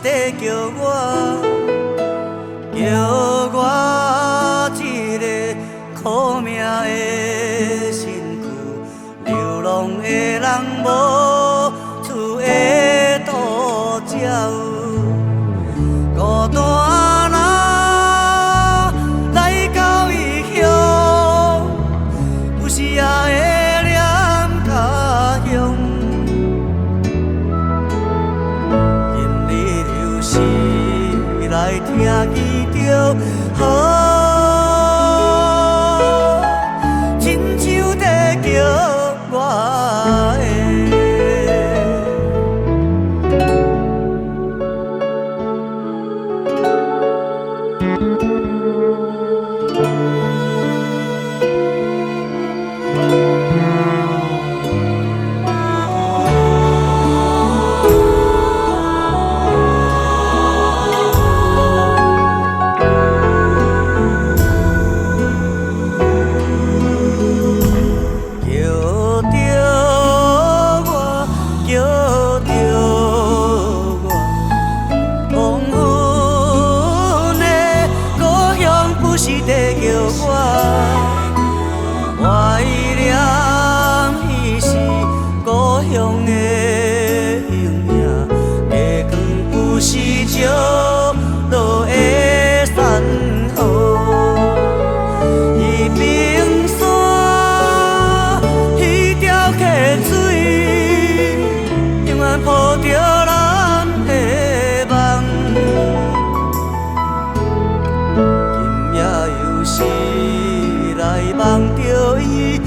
在叫我，叫我一个苦命的身躯，流浪的人无厝的渡鸟，孤单来到异乡，有时也会念家乡。任你流逝来听记着亲像在叫我的。是在叫我，怀念彼时故乡的形影，月光不时照落的山河，伊冰山，彼条溪水，永远抱着咱的梦。是来望着伊，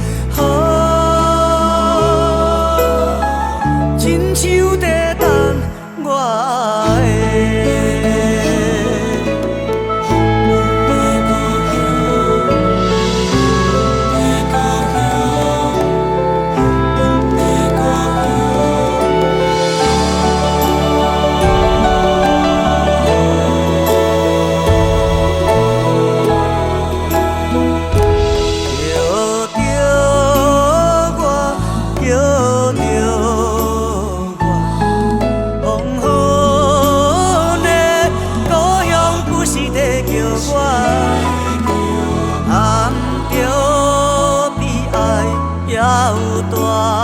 亲像在等我的。暗中悲哀也有大。